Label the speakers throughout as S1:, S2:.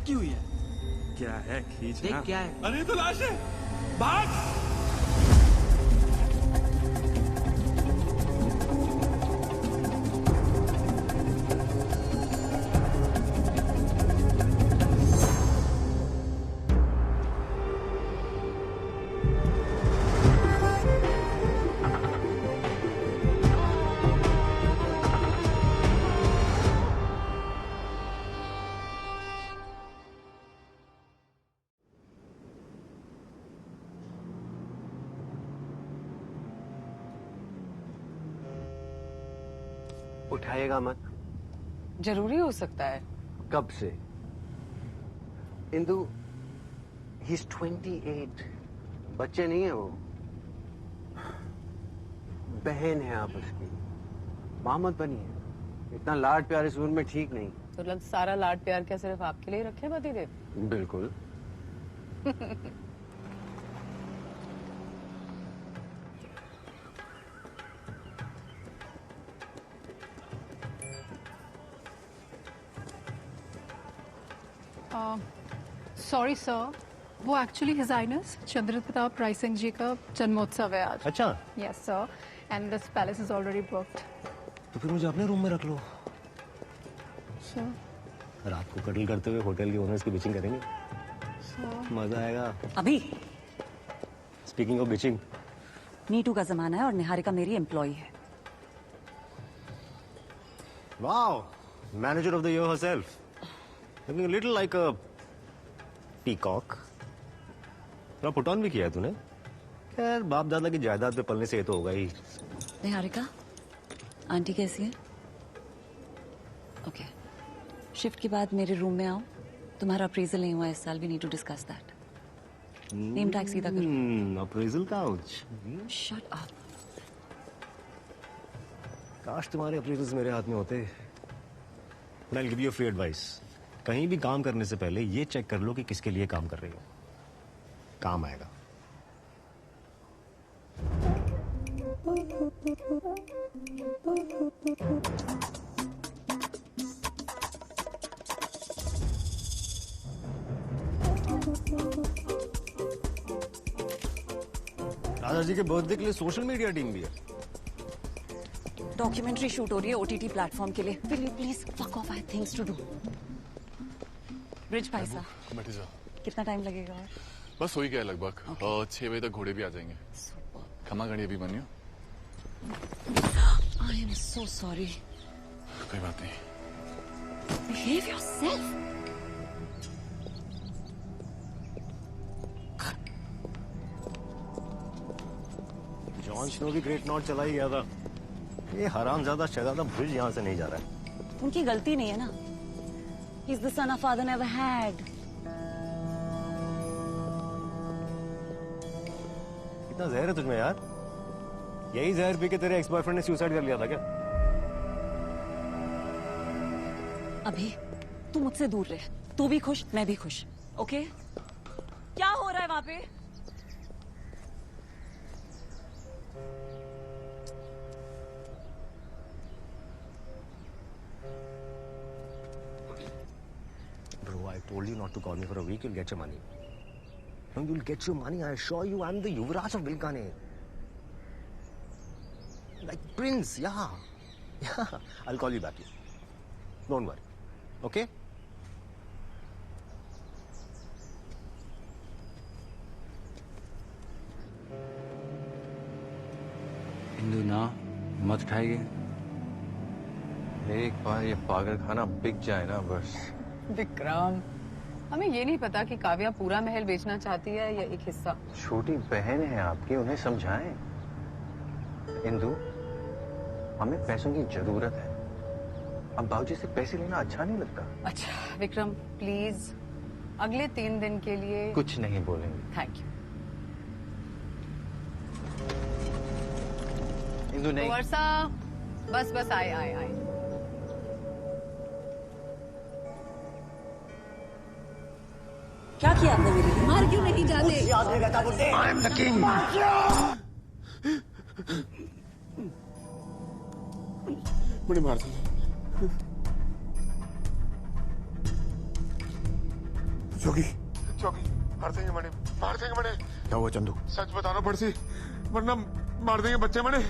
S1: अटकी हुई है।
S2: क्या है खींच
S1: देख क्या है।
S2: अरे तो लाश है, भाग।
S3: उठाएगा मत।
S4: जरूरी हो सकता है।
S3: कब से? इंदु, ही इज 28, बच्चे नहीं है वो, बहन है आप उसकी, मां मत बनिए। इतना लाड प्यार इस उम्र में ठीक नहीं।
S4: तो सारा लाड प्यार क्या सिर्फ आपके लिए रखे पतिदेव?
S3: बिल्कुल।
S5: सॉरी सर, वो एक्चुअली हिज हाइनेस चंद्र प्रताप राय सिंह जी का जन्मोत्सव है आज।
S6: अच्छा।
S5: Yes sir, and this palace is already booked.
S6: तो फिर मुझे अपने रूम में रख लो।
S5: सर
S6: रात को कटल करते हुए होटल के ओनर्स की बिचिंग करेंगे।
S5: सर
S6: मजा आएगा।
S7: अभी
S6: स्पीकिंग ऑफ बिचिंग,
S7: नीटू का जमाना है और निहारिका मेरी एम्प्लॉय है।
S6: Wow, manager of the year herself, looking little like a peacock. थोड़ा पुट ऑन भी किया है तूने। खैर बाप दादा की जायदाद पे पलने से ये तो होगा ही।
S7: निहारिका, आंटी कैसी है? ओके, शिफ्ट के बाद मेरे रूम में आओ। तुम्हारा अप्रेजल नहीं हुआ इस साल, we need to discuss that. Name tag सीधा करो।
S6: Appraisal couch.
S7: Shut up.
S6: काश तुम्हारे अप्रेजल्स मेरे हाथ में होते। I will give you free advice. कहीं भी काम करने से पहले ये चेक कर लो कि किसके लिए काम कर रही हो, काम आएगा। दादाजी के बर्थडे के लिए सोशल मीडिया टीम भी है।
S7: डॉक्यूमेंट्री शूट हो रही है ओटीटी प्लेटफॉर्म के लिए। Will you please fuck off, I have things to do. Brij भाई साहब,
S8: बैठे जा।
S7: कितना टाइम लगेगा? और
S8: बस हो ही गया लगभग। 6 बजे तक घोड़े भी आ जाएंगे। खमा घड़ी अभी बनियो।
S7: I am so sorry.
S8: कोई बात नहीं।
S7: Behave yourself.
S6: जॉन स्नो भी ग्रेट नॉट चला ही गया था। ये हरामजादा शहजादा ब्रिज यहां से नहीं जा रहा है।
S7: उनकी गलती नहीं है ना। He is the son of father never had.
S6: कितना जहर है तुझमें यार। यही जहर पी के तेरे एक्स बॉयफ्रेंड ने सुसाइड कर लिया था क्या?
S7: अभी तू मुझसे दूर रह। तू भी खुश, मैं भी खुश। ओके? क्या हो रहा है वहां पे?
S6: Bro, I told you not to call me for a week. You'll get your money. No, you'll get your money. I assure you, I'm the Yuvraj of Vilkane. Like Prince, yeah. Yeah. I'll call you back. Don't worry. Okay?
S3: Indu ना मत खाइए। एक बार ये पागल खाना बिक जाए ना बस।
S4: विक्रम, हमें ये नहीं पता कि काव्या पूरा महल बेचना चाहती है या एक हिस्सा।
S3: छोटी बहन है आपकी, उन्हें समझाएं। इंदु, हमें पैसों की जरूरत है। अब बाबूजी से पैसे लेना अच्छा नहीं लगता।
S4: अच्छा विक्रम, प्लीज अगले 3 दिन के लिए
S3: कुछ नहीं बोलेंगे।
S4: Thank you.
S3: इंदु नहीं।
S4: वर्षा, बस बस आए आए आए।
S7: क्या किया आपने मेरे लिए?
S5: मार क्यों नहीं जाते?
S6: याद नहीं रहता बुड्ढे। I am the king.
S8: बड़ी मार दी।
S1: जोगी जोगी मार देंगे मने, मार देंगे मने।
S6: क्या हुआ चंदू?
S1: सच बताना पड़सी, वरना मार देंगे बच्चे मने।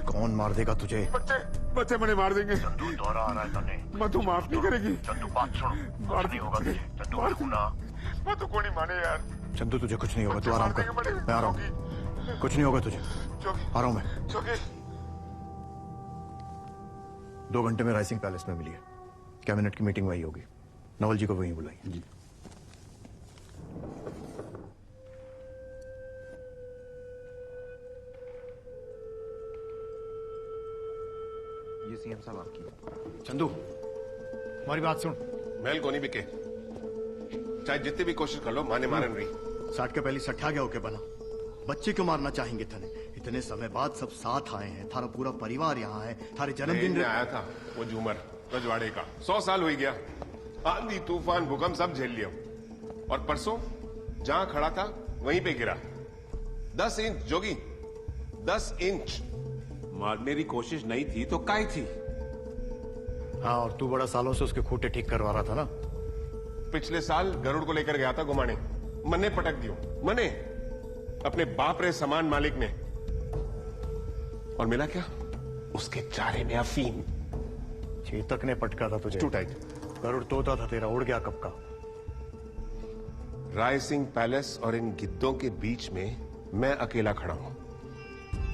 S6: कौन मार देगा तुझे?
S1: बच्चे बच्चे मने मार देंगे।
S9: चंदू दौरा आ रहा है तने।
S1: मधु माफ नहीं करेगी।
S9: चंदू बात सुन, कुछ नहीं होगा तुझे। चंदू देखू ना।
S1: मधु को नहीं माने यार।
S6: चंदू तुझे कुछ नहीं होगा, तू आराम कर, मैं आ रहा हूँ। कुछ नहीं होगा तुझे, आ रहा हूँ मैं।
S1: जोगी
S6: 2 घंटे में राइसिंग पैलेस में मिलिए, कैबिनेट की मीटिंग वही होगी, नवल जी को वहीं बुलाइए। जी।
S3: ये सीएम साहब आपकी।
S6: चंदू हमारी बात सुन।
S1: महल को नहीं बिके, चाहे जितनी भी कोशिश कर लो, माने मारन रही।
S6: 60 के पहले सठा गया होके बना, बच्चे क्यों मारना चाहेंगे तने? इतने समय बाद सब साथ आए हैं, थारा पूरा परिवार यहाँ है, थारे जन्मदिन
S1: में आया था वो झूमर रजवाड़े का, 100 साल हो गया। आंधी तूफान भूकंप सब झेल लिया, और परसों जहां खड़ा था वहीं पे गिरा। 10 इंच जोगी, 10 इंच। मारने की कोशिश नहीं थी तो काय थी?
S6: हाँ, और तू बड़ा सालों से उसके खूंटे ठीक करवा रहा था ना।
S1: पिछले साल गरुड़ को लेकर गया था घुमाने, मने पटक दियो, मने अपने बाप रे समान मालिक ने। और मिला क्या? उसके चारे में अफीम।
S6: चेतक ने पटका था तुझे।
S1: To tight.
S6: गरुड़ तोता था तेरा, उड़ गया कब का।
S1: राय सिंह पैलेस और इन गिद्धों के बीच में मैं अकेला खड़ा हूं।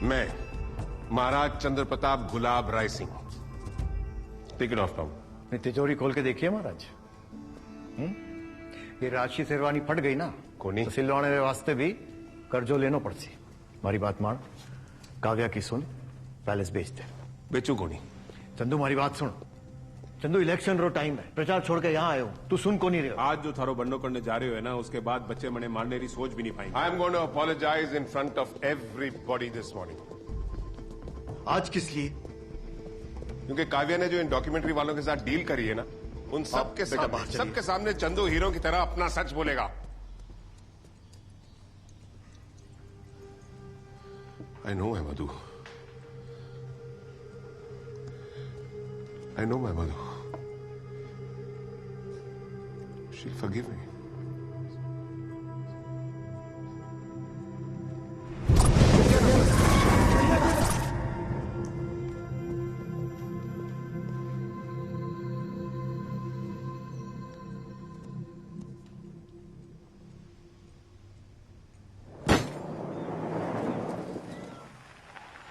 S1: मैं महाराज चंद्र प्रताप गुलाब Rai Singh, ticket of town.
S6: तिजोरी खोल के देखिए महाराज। ये राशि शेरवानी फट गई ना,
S1: कोनी
S6: तो सिलवाने के वास्ते भी कर्जो लेनो पड़सी। हमारी बात मान, काव्या की सुन, पैलेस बेच दे।
S1: बेचू कोनी।
S6: चंदू हमारी बात सुन। चंदू इलेक्शन रो टाइम है, प्रचार छोड़ के यहाँ आयो, तू सुन को नहीं रहे।
S1: आज जो थारो बन्नो करने जा रहे हो ना, उसके बाद बच्चे मने मारने की सोच भी नहीं पाएंगे। I am going to apologise in front of everybody this morning.
S6: आज किस लिए?
S1: क्योंकि काव्या ने जो इन डॉक्यूमेंट्री वालों के साथ डील करी है ना, उन सबके सामने चंदू हीरो की तरह अपना सच बोलेगा। I know my Madhu, I know my Madhu, she'll forgive me.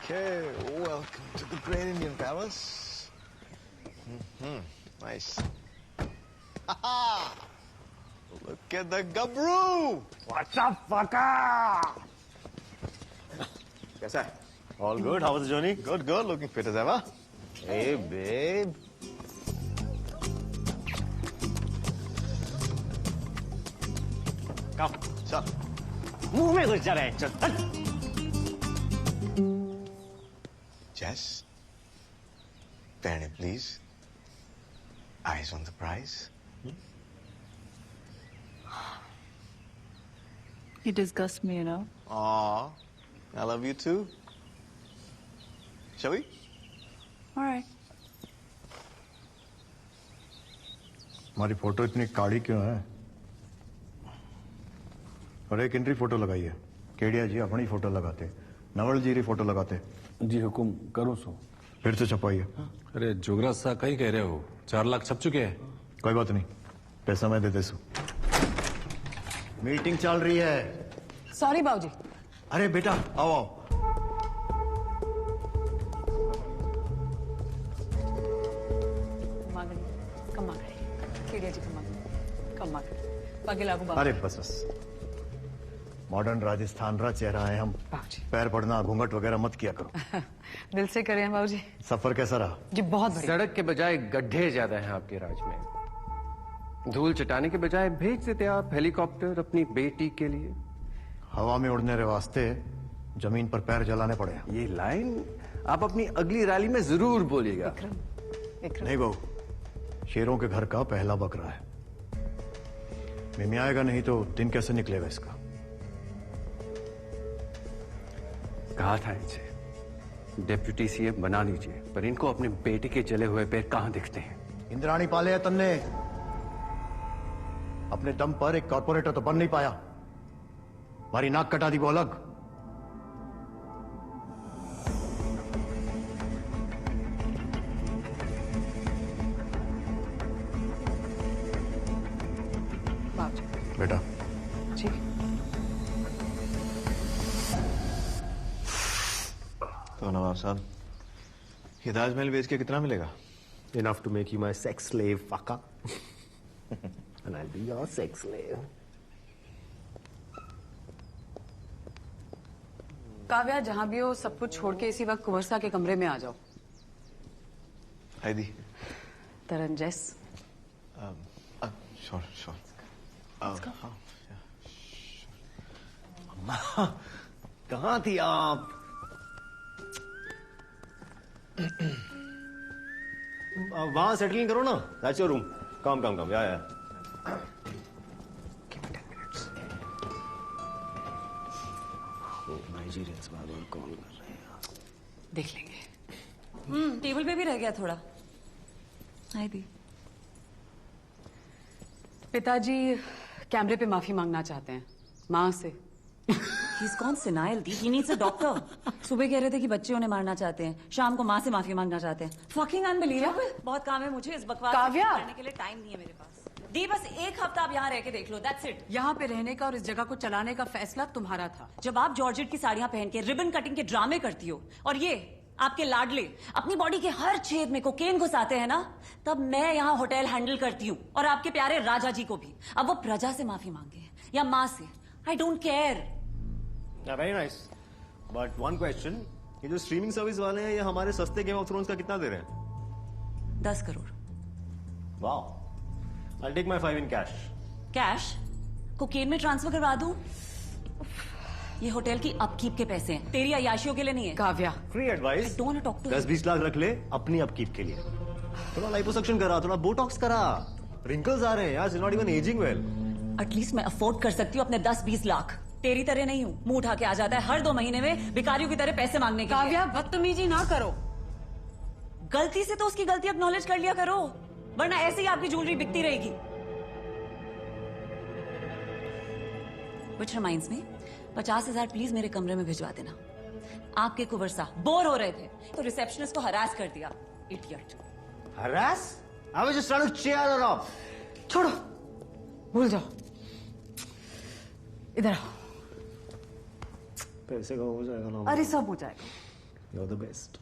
S3: Okay, welcome to the Great Indian Palace. Nice. Look at the gabru!
S6: What's up, fucker?
S3: कैसा है?
S6: All good. How was the journey?
S3: Good girl, looking fit as ever. Hey, babe.
S6: Come.
S3: चल.
S6: मुंह में घुस जा रहे हैं, चल.
S3: Jess, Perne, please. Eyes on the prize.
S5: You disgust me, you know.
S3: Aw, I love you too. Shall we?
S5: All right.
S6: हमारी photo इतनी काड़ी क्यों है? और एक एंट्री फोटो लगाई है। केडिया जी अपनी फोटो लगाते, नवल जी री फोटो लगाते।
S2: जी हुकुम करो सो।
S6: फिर से छपाइए।
S2: अरे जोगराज साहब कहीं कह रहे हो, 4 लाख छप चुके हैं।
S6: कोई बात नहीं, पैसा मैं दे देसू। मीटिंग चल रही है।
S4: सॉरी बाबूजी।
S6: अरे बेटा आओ आओ।
S4: केडिया जी कम्मा बाकी लागू बाबू।
S6: अरे बस बस, मॉडर्न राजस्थान रा चेहरा है हम। पैर पड़ना, घूंघट वगैरह मत किया करो।
S4: दिल से करें हैं बाबूजी।
S6: सफर कैसा रहा?
S4: जी बहुत बढ़िया।
S10: सड़क के बजाय गड्ढे ज्यादा हैं आपके राज में। धूल चटाने के बजाय भेज देते आप हेलीकॉप्टर अपनी बेटी के लिए।
S6: हवा में उड़ने के वास्ते जमीन पर पैर जलाने पड़े।
S10: ये लाइन आप अपनी अगली रैली में जरूर बोलिएगा।
S6: नहीं बहू, शेरों के घर का पहला बकरा है। मिमी आएगा नहीं तो दिन कैसे निकलेगा इसका?
S10: कहा था इनसे डेप्यूटी सीएम बना लीजिए, पर इनको अपने बेटे के जले हुए पैर कहां दिखते हैं?
S6: इंद्राणी पाले है तन्ने। अपने दम पर एक कॉर्पोरेटर तो बन नहीं पाया, हमारी नाक कटा दी वो अलग।
S8: बेटा
S4: जी
S11: तो नवाब साहब, ये ताजमहल बेच के कितना मिलेगा?
S6: Enough to make you my sex slave, fucker. And I'll be your sex slave.
S4: Kavya, जहां भी हो सब कुछ छोड़ के इसी वक्त कुंवरसा के कमरे में आ जाओ।
S11: हाइदी।
S4: तरंजस।
S11: Sure sure.
S6: अम्मा, कहाँ थी आप? वहां सेटलिंग करो ना। That's your room. Come come come. या नाइजीरियंस बार बार कॉल कर रहे हैं।
S4: देख लेंगे।
S7: टेबल पे भी रह गया थोड़ा। हाय दी।
S4: पिताजी कैमरे पे माफी मांगना चाहते हैं माँ से।
S7: He's gone senile the. He needs a doctor. सुबह कह रहे थे कि बच्चे उन्हें मारना चाहते हैं, शाम को माँ से माफी मांगना चाहते हैं। Fucking unbelievable। बहुत काम है मुझे, इस बकवास
S4: काव्या
S7: करने के लिए टाइम नहीं है मेरे पास। दी बस एक हफ्ता आप यहाँ रह के देख लो, that's it।
S4: यहाँ पे रहने का और इस जगह को चलाने का फैसला तुम्हारा था।
S7: जब आप जॉर्जेट की साड़ियां पहन के रिबन कटिंग के ड्रामे करती हो और ये आपके लाडले अपनी बॉडी के हर छेद में कोकेन घुसाते हैं ना, तब मैं यहाँ होटल हैंडल करती हूँ और आपके प्यारे राजा जी को भी। अब वो प्रजा से माफी मांगे या माँ से, I don't care.
S6: Very nice, but one question, ये जो स्ट्रीमिंग सर्विस वाले हैं ये हमारे सस्ते गेम ऑफ थ्रोन्स का कितना दे रहे हैं?
S7: 10 crore.
S6: Wow, I'll take my 5 in cash.
S7: Cash? Cocaine में ट्रांसफर करवा दूं? ये होटल की अपकीप के पैसे हैं, तेरी अयाशियों के लिए नहीं है।
S4: Kavya,
S6: free advice. 10-20 लाख रख ले अपनी अपकीप के लिए। थोड़ा लाइपोसक्शन करा, थोड़ा बोटॉक्स करा, रिंकल्स आ रहे हैं यार, not even ageing well.
S7: At least मैं अफोर्ड कर सकती हूँ अपने 10-20 लाख। तेरी तरह नहीं हूँ, मुंह उठा के आ जाता है हर 2 महीने में भिखारियों की तरह पैसे मांगने के लिए।
S4: काव्या, बदतमीजी ना करो।
S7: गलती से तो उसकी गलती एक्नॉलेज कर लिया करो, वरना ऐसे ही आपकी ज्वेलरी बिकती रहेगी। Which reminds me, 50,000 प्लीज मेरे कमरे में भिजवा देना। आपके कुंवरसा बोर हो रहे थे तो रिसेप्शनिस्ट को हरास कर दिया, idiot.
S6: Harass? I was just trying to cheer her up.
S4: छोड़ो, भूल जाओ। इधर आओ।
S6: पैसे का हो जाएगा ना?
S4: अरे सब हो जाएगा।
S6: You're the best.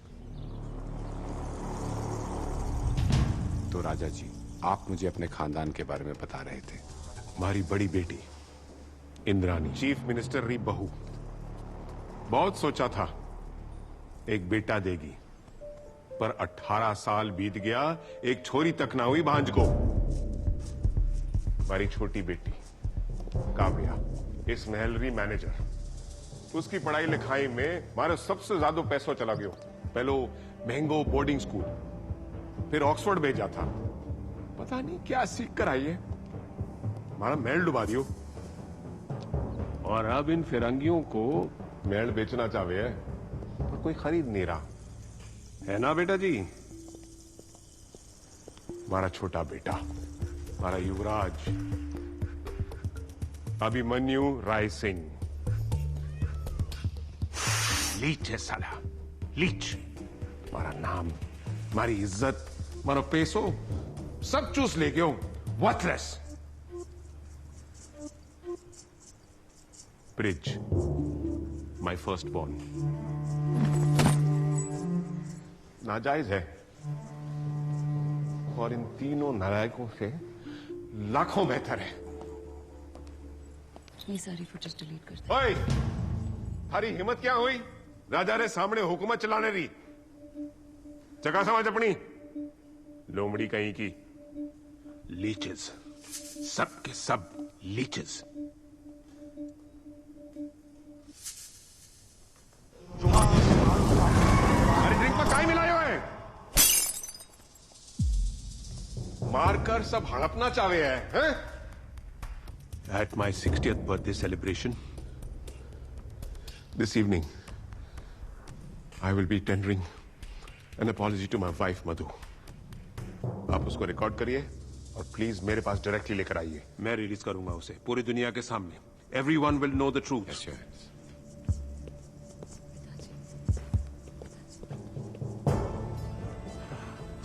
S1: तो राजा जी, आप मुझे अपने खानदान के बारे में बता रहे थे। हमारी बड़ी बेटी इंद्रानी चीफ मिनिस्टर री बहू, बहुत सोचा था एक बेटा देगी, पर 18 साल बीत गया, एक छोरी तक ना हुई भांज को। हमारी छोटी बेटी काव्या इस महल री मैनेजर, उसकी पढ़ाई लिखाई में हमारे सबसे ज्यादा पैसों चला गयो। पहलो महंगो बोर्डिंग स्कूल, फिर ऑक्सफोर्ड भेजा था, पता नहीं क्या सीख कर आई है, हमारा महल डुबा दियो। और अब इन फिरंगियों को महल बेचना चाहे है, पर कोई खरीद नहीं रहा है ना बेटा जी। हमारा छोटा बेटा, हमारा युवराज अभिमन्यु राय सिंह, लीच है साला, लीच। हमारा नाम, हमारी इज्जत, हमारा पैसो सब चूस ले गयो, worthless. Bridge, my first born, नाजायज है, और इन तीनों नालायकों से लाखों बेहतर है।
S7: ये सारी फुटेज डिलीट कर दे।
S1: ओए, हरी हिम्मत क्या हुई राजा रे सामने हुकूमत चलाने री? जगह समझ अपनी, लोमड़ी कहीं की। लीचेस, सब के सब लीचेस। अरे ड्रिंक में काई मिलायो है? मारकर सब हड़पना चाहे हैं? At my 60th birthday celebration this evening, I will be tendering an apology to my wife Madhu. आप उसको रिकॉर्ड करिए और प्लीज मेरे पास डायरेक्टली लेकर आइए।
S12: मैं रिलीज करूंगा उसे पूरी दुनिया के सामने। Everyone will know the truth.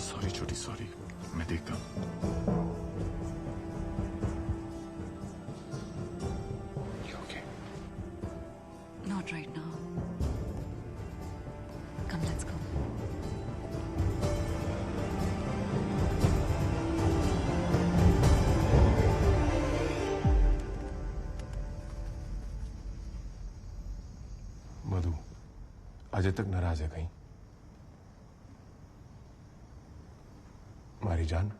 S8: Sorry छोटी, सॉरी, मैं देखता हूँ।
S7: Not right now. Come, let's go.
S1: मधु अजय तक नाराज है कहीं? मारी जान,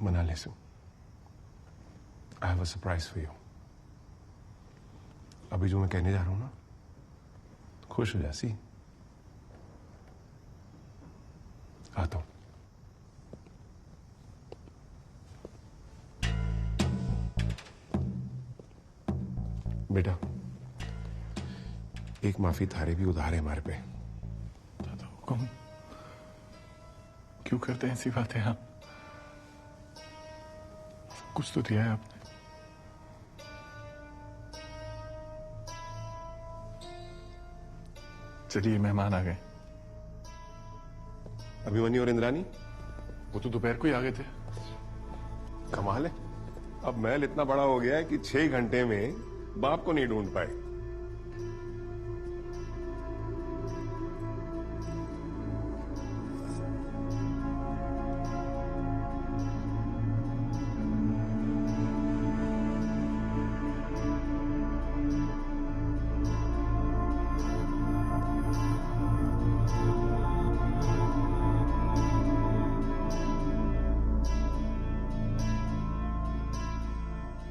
S1: मना ले सू। I have a surprise for you. अभी जो मैं कहने जा रहा हूं ना, खुश हो जासी। आता हूं। बेटा, एक माफी थारे भी उधार है हमारे पे।
S8: दादा हुक्म, क्यों करते हैं ऐसी बातें आप? कुछ तो दिया है आपने। चलिए, मेहमान आ गए।
S1: अभिमन्यु और इंद्रानी?
S8: वो तो दोपहर को ही आ गए थे।
S1: कमाल है, अब महल इतना बड़ा हो गया है कि 6 घंटे में बाप को नहीं ढूंढ पाए।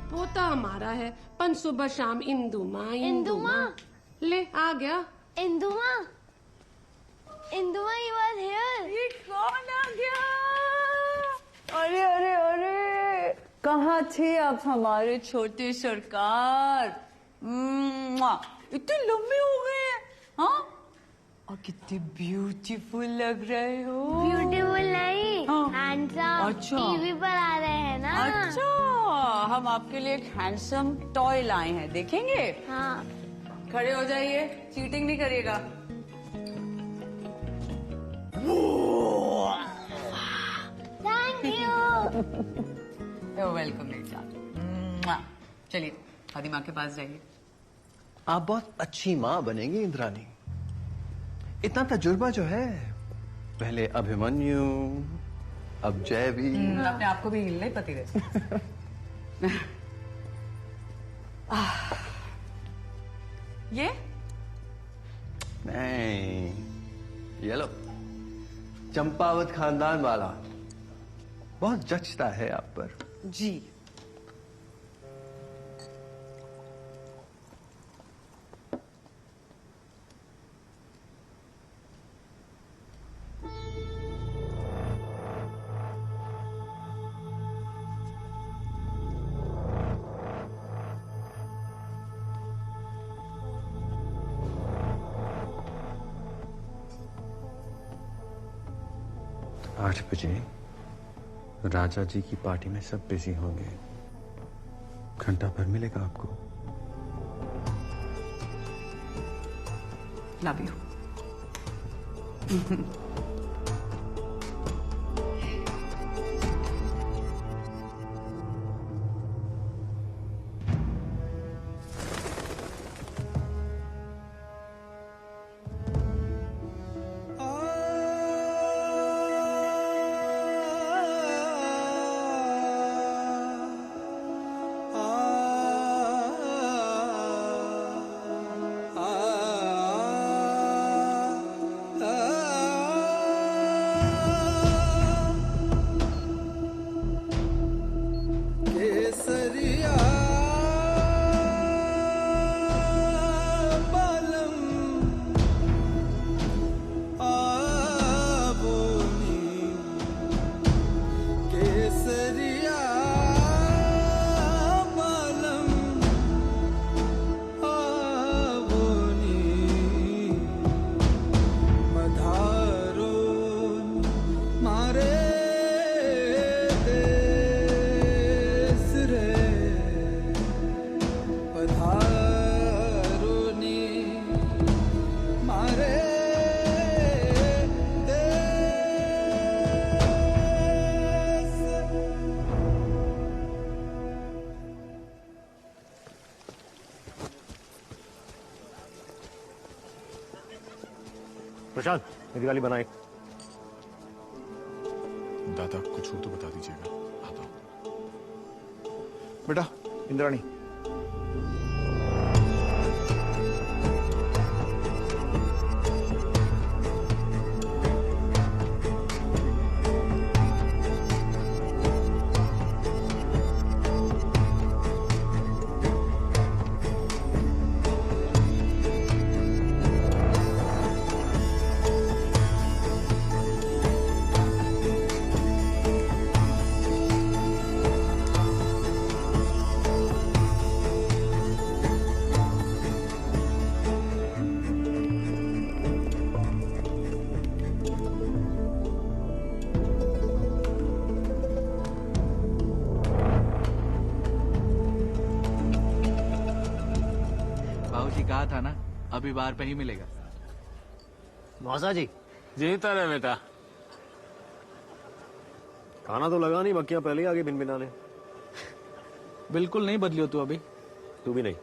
S13: पोता हमारा है, पन सुबह शाम इंदु माँ ले आ गया।
S14: इंदु माँ you are here।
S4: ये कौन आ गया? अरे अरे अरे, कहाँ थे आप हमारे छोटे सरकार? इतने लंबे हो गए हैं, हाँ? और कितने ब्यूटीफुल लग रहे हो।
S14: ब्यूटीफुल नहीं,
S4: हाँ।
S14: हैंडसम।
S4: अच्छा।
S14: टीवी पर आ रहे हैं ना।
S4: अच्छा, हम आपके लिए एक हैंडसम टॉय लाए हैं, देखेंगे?
S14: हाँ।
S4: खड़े हो जाइए, चीटिंग नहीं करिएगा।
S14: Thank you.
S4: You're welcome बेटा। चलिए, दादी माँ के पास जाइए।
S3: आप बहुत अच्छी माँ बनेंगी इंद्रानी। इतना तजुर्बा जो है, पहले अभिमन्यु, अब जय भी।
S4: अपने आप को भी हिलने ही पति रहे। ये
S3: नहीं, ये लो, चंपावत खानदान वाला। बहुत जचता है आप पर।
S4: जी।
S3: आठ बजे राजा जी की पार्टी में सब बिजी होंगे। घंटा भर मिलेगा आपको।
S4: Love you.
S6: प्रसाद मेरी वाली बनाए।
S8: दादा कुछ हो तो बता दीजिएगा। आता हूं।
S11: बेटा इंद्राणी,
S15: कहा था ना, अभी बाहर पे ही मिलेगा।
S6: मौसा जी
S15: जीता रहे बेटा।
S6: खाना तो लगा नहीं, बक्कियां पहले ही आगे बिन बिनाने।
S15: बिल्कुल नहीं बदली हो तू अभी।
S6: तू भी नहीं।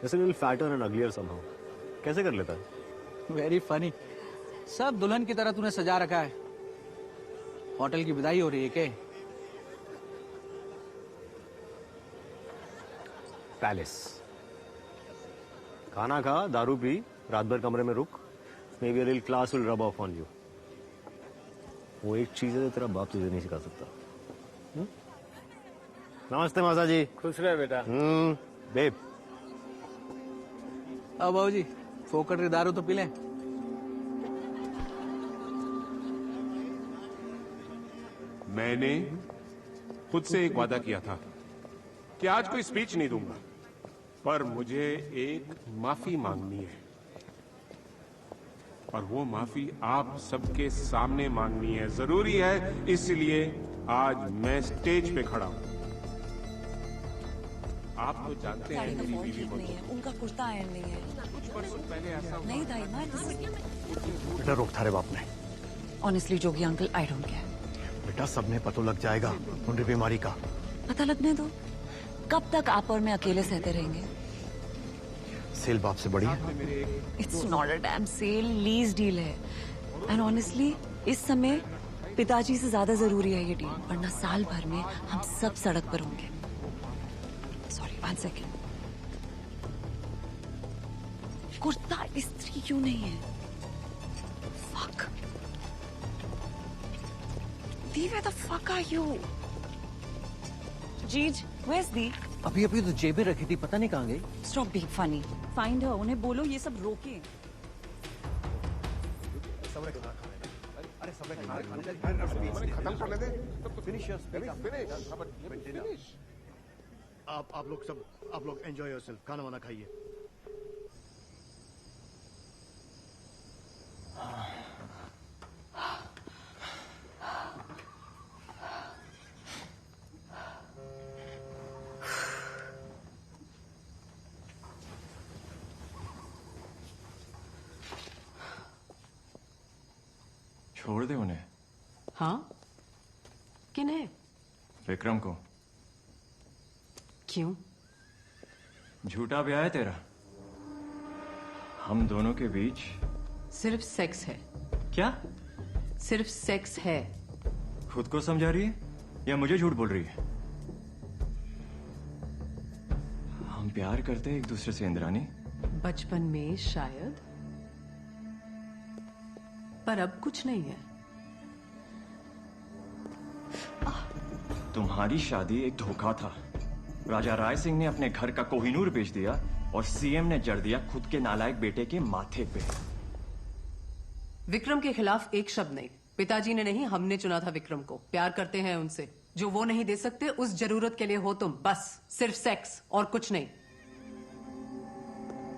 S6: जैसे little fatter and uglier somehow. कैसे कर लेता है?
S15: Very funny. सब दुल्हन की तरह तूने सजा रखा है। होटल की विदाई हो रही है क्या?
S6: पैलेस। खाना खा, दारू पी, रात भर कमरे में रुक। May be a little class will rub off on you. वो एक चीज है तेरा बाप तुझे नहीं सिखा सकता। नमस्ते मासा जी।
S15: खुश रहे बेटा।
S6: बेब।
S15: अब बाबू जी फोकट की दारू तो पी लें।
S12: मैंने खुद से एक वादा किया था कि आज कोई स्पीच नहीं दूंगा, पर मुझे एक माफी मांगनी है, और वो माफी आप सबके सामने मांगनी है। जरूरी है, इसलिए आज मैं स्टेज पे खड़ा हूं। आप तो जानते हैं मेरी बीवी को,
S7: उनका कुर्ता आयरन नहीं है।
S12: कुछ वर्षों पहले ऐसा
S7: नहीं दाई माँ,
S3: बेटा रोक था रे बाप ने।
S7: Honestly Jogi uncle, I don't care.
S3: बेटा सब में पता लग जाएगा उनकी बीमारी का।
S7: पता लगने दो। कब तक आप और मैं अकेले सहते रहेंगे?
S3: सेल बाप से बड़ी है।
S7: It's not a damn sale, lease deal है। एंड ऑनेस्टली इस समय पिताजी से ज्यादा जरूरी है ये डील, वरना साल भर में हम सब सड़क पर होंगे। Sorry, 1 second. कुर्ता इस्त्री क्यों नहीं है? Fuck. The, where the fuck are you? जीज, where's दी?
S3: अभी अभी तो जेबे रखी थी, पता नहीं कहाँ गई।
S7: Stop being funny. Find her. उन्हें बोलो ये सब रोके।
S1: खत्म कर लेते।
S16: आप लोग एंजॉय योरसेल्फ, खाना वाना खाइए।
S17: छोड़ दे उन्हें।
S13: हाँ? किन्हें?
S17: विक्रम को।
S13: क्यों?
S17: झूठा ब्याह है तेरा। हम दोनों के बीच
S13: सिर्फ सेक्स है।
S17: क्या?
S13: सिर्फ सेक्स है।
S17: खुद को समझा रही है या मुझे झूठ बोल रही है? हम प्यार करते हैं एक दूसरे से इंद्रानी।
S13: बचपन में शायद, पर अब कुछ नहीं है।
S17: तुम्हारी शादी एक धोखा था। राजा राय सिंह ने अपने घर का कोहिनूर बेच दिया और सीएम ने जड़ दिया खुद के नालायक बेटे के माथे पे।
S13: विक्रम के खिलाफ एक शब्द नहीं। पिताजी ने नहीं, हमने चुना था विक्रम को। प्यार करते हैं उनसे, जो वो नहीं दे सकते उस जरूरत के लिए हो तुम। बस सिर्फ सेक्स और कुछ नहीं।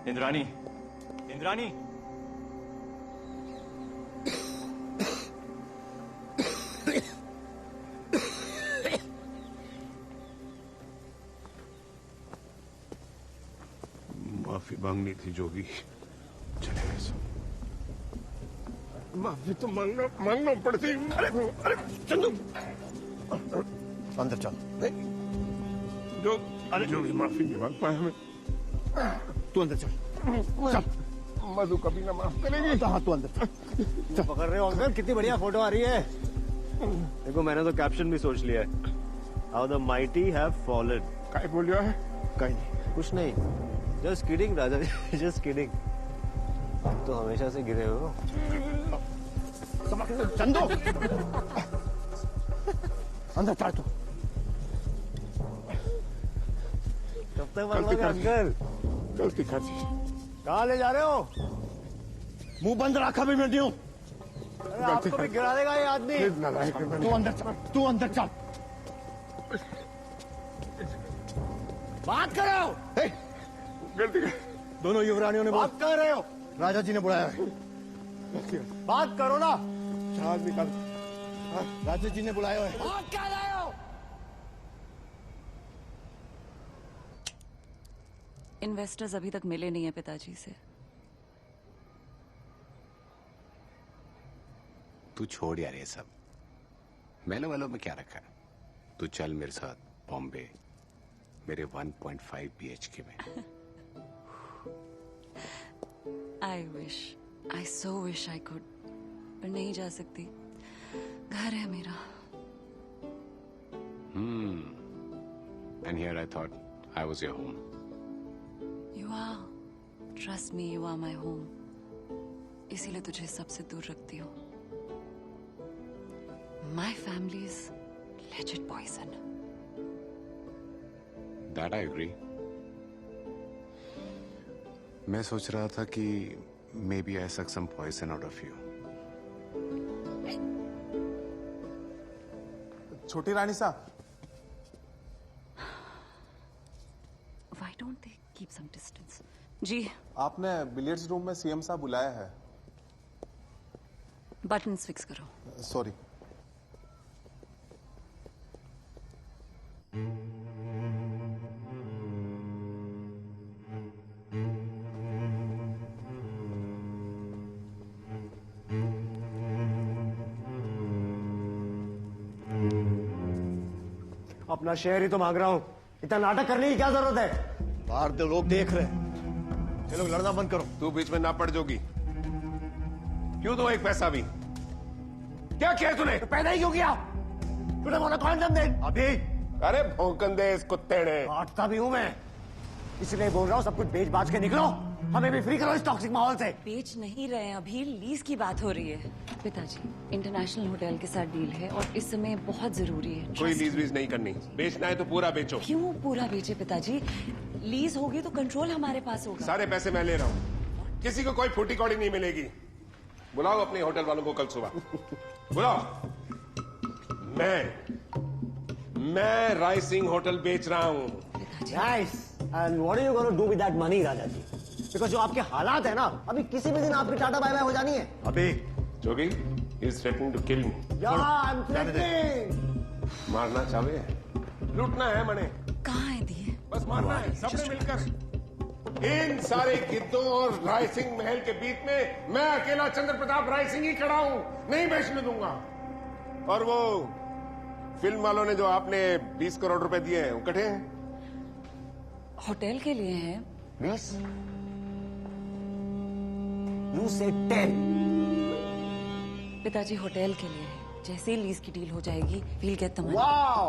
S17: इंद्रानी, इंद्रानी।
S12: माफी मांगनी थी जोगी, चले गए सब। माफी तो मांगना पड़ती। अरे चंदू,
S3: अंदर चल।
S12: जोगी माफी नहीं मांग पाया हमें।
S16: तू अंदर चल।
S12: मधु कभी ना माफ करेगी।
S16: तो हाथ तो अंदर
S6: पकड़ रहे हो अंकल? कितनी बढ़िया फोटो आ रही है। देखो मैंने तो कैप्शन भी सोच लिया है, how the mighty have fallen.
S12: काय बोलियो है?
S6: कहीं नहीं, कुछ नहीं, जस्ट किडिंग राजा जी, जस्ट किडिंग। आप तो हमेशा से गिरे हो।
S16: चंदो अंदर चढ़ तू।
S6: कब तक बनवाओगे अंकल?
S12: गलती कर दी।
S6: कहाँ ले जा रहे हो?
S16: मुंह बंद रखा भी मैं हूँ।
S6: अरे आपको भी गिरा देगा ये आदमी।
S16: तू अंदर चल, तू अंदर चल। बात करो।
S12: गलती कर।
S16: दोनों युवरानियों ने
S6: बात कर रहे हो?
S16: राजा जी ने बुलाया है।
S6: बात करो ना।
S16: जहाज निकाल। राजा जी ने बुलाया है।
S6: बात कर रहे हो?
S7: इन्वेस्टर्स अभी तक मिले नहीं है पिताजी से।
S18: तू छोड़ यार ये सब, मेले वालों में क्या रखा है। तू चल मेरे साथ बॉम्बे, मेरे 1.5 BHK में।
S7: I so wish I could, पर नहीं जा सकती। घर है मेरा।
S18: And here I thought I was your home.
S7: You are. Trust me, you are my home. इसीलिए तुझे सबसे दूर रखती हूँ। My family is legit poison.
S18: That I agree. मैं सोच रहा था कि maybe I suck some poison out of you.
S19: छोटी रानी साहब,
S7: Why don't they keep some distance? जी।
S19: आपने बिलियर्ड्स रूम में सीएम साहब बुलाया है।
S7: बटन्स फिक्स करो।
S19: सॉरी।
S6: अपना शेयर ही तो मांग रहा हूँ, इतना नाटक करने की क्या जरूरत है?
S16: बाहर तो लोग देख रहे हैं। चलो लड़ना बंद करो।
S1: तू बीच में ना पड़ जोगी। क्यों दो एक पैसा भी? क्या किया तूने?
S6: तो पैदा ही क्यों किया? तूने बोला कौन दम दे? अभी।
S1: अरे भौंकन दे इस कुत्ते ने।
S6: काटता भी हूँ मैं, इसलिए बोल रहा हूँ सब कुछ बेच बाच के निकलो, हमें भी फ्री करो इस टॉक्सिक माहौल से।
S7: बेच नहीं रहे हैं, अभी लीज की बात हो रही है। पिताजी, इंटरनेशनल होटल के साथ डील है और इस समय बहुत जरूरी है।
S1: कोई लीज वीज नहीं करनी, बेचना है तो पूरा बेचो।
S7: क्यों पूरा बेचे पिताजी? लीज होगी तो कंट्रोल हमारे पास होगा।
S1: सारे पैसे मैं ले रहा हूँ, किसी को कोई फूटी कौड़ी नहीं मिलेगी। बुलाओ अपने होटल वालों को कल सुबह। बुलाओ। मैं राइसिंग होटल बेच रहा हूँ।
S6: Nice. And what are you going to do with that money, Raja ji? Because जो आपके हालात है ना, अभी किसी भी दिन आपकी टाटा बाय बाय हो जानी है।
S1: अभी जोगी is threatening to kill me.
S6: Yeah, I'm threatening.
S1: मारना चाहे, लूटना है मने।
S7: कहाँ है दिए?
S1: बस मारना है, सबने मिलकर। इन सारे गिद्धों और राय सिंह महल के बीच में मैं अकेला चंद्र प्रताप राय सिंह ही खड़ा हूँ, नहीं बेचने दूंगा। और वो फिल्म वालों ने जो आपने 20 करोड़ रुपए दिए हैं, वो कटे हैं?
S7: होटल के लिए हैं।
S6: 20? You said 10.
S7: पिताजी होटल के लिए है, जैसे ही लीज की डील हो जाएगी, we'll get the money.
S6: Wow!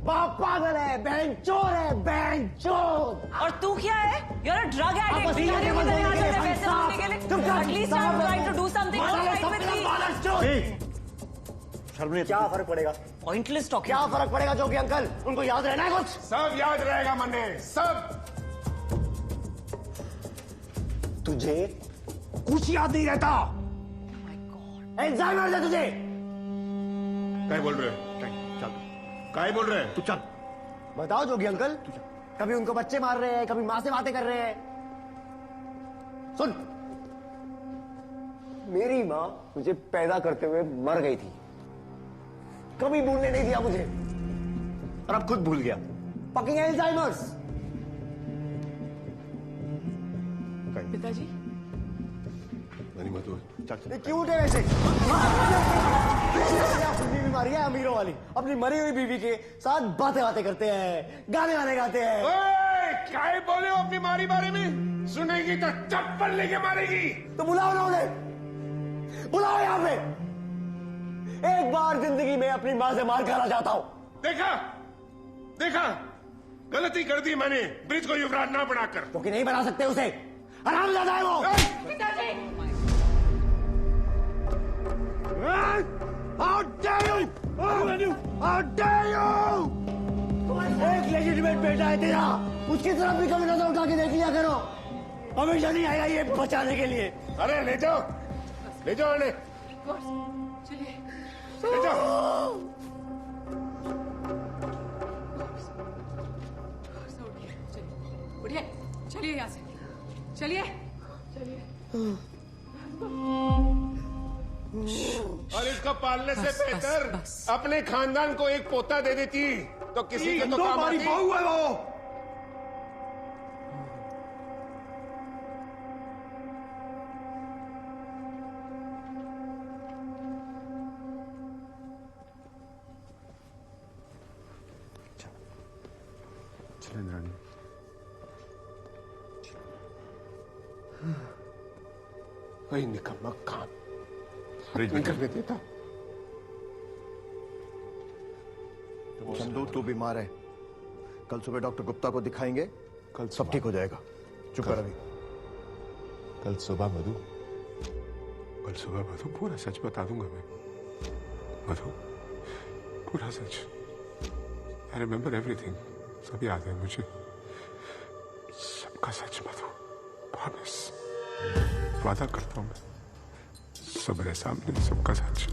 S6: बाप पागल है, बहन चोर है, बहन चोर।
S7: और तू क्या है? You're a drug addict. भिखारी की तरह यहाँ चलते पैसे मांगने के लिए। At least I'm trying to do something right with me.
S6: शर्म नहीं, क्या फर्क पड़ेगा? Pointless talk. क्या फर्क पड़ेगा जोगी अंकल? उनको याद रहना है कुछ?
S1: सब याद रहेगा मन्ने, सब।
S6: तुझे कुछ याद नहीं रहता। एल्जाइमर है तुझे।
S1: क्या बोल रहे हो?
S16: चल।
S1: क्या बोल रहे हैं?
S16: तू चल।
S6: बताओ जोगी अंकल, कभी उनको बच्चे मार रहे हैं, कभी माँ से बातें कर रहे हैं। सुन, मेरी माँ मुझे पैदा करते हुए मर गई थी, कभी भूलने नहीं दिया मुझे, और अब खुद भूल गया। Fucking Alzheimer's.
S13: पिताजी
S6: ये क्यों उठे वैसे? अपनी बीमारी है अमीरों वाली, अपनी मरी हुई बीवी के साथ बातें करते हैं, गाने वाने गाते हैं।
S12: क्या है बोले हो अपनी मारी बारे में? सुनेगी तो चप्पल लेके मारेगी।
S16: तो बुलाओ ना उन्हें, बुलाओ यहाँ पे। एक बार जिंदगी में अपनी माँ से मार खाना चाहता हूँ।
S12: देखा देखा, गलती कर दी मैंने ब्रिज को युवराज ना बनाकर।
S16: क्योंकि नहीं बना सकते उसे, हरामजादा है वो। How dare you! How dare you! एक लेजिटिमेट बेटा है तेरा, उसकी तरफ भी कभी नजर उठा के देख लिया करो। हमेशा नहीं आएगा ये बचाने के लिए।
S12: अरे ले जाओ इन्हें, ले जाओ।
S13: उठिए, चलिए यहाँ से, चलिए।
S12: और इसको पालने से बेहतर अपने खानदान को एक पोता दे देती तो किसी के तो काम आती।
S16: बहू है वो।
S12: चल इंद्राणी, वही निकम्मा काम नहीं करने देता।
S16: चंदू तू बीमार है, कल सुबह डॉक्टर गुप्ता को दिखाएंगे, कल सब ठीक हो जाएगा। चुप कर अभी।
S12: कल सुबह मधु पूरा सच बता दूंगा मैं। मधु पूरा सच। आई रिमेम्बर एवरीथिंग, सब याद है मुझे, सबका सच मधु, प्रॉमिस, वादा करता हूं मैं, सब मेरे सामने, सबका सच।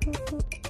S14: Thank you.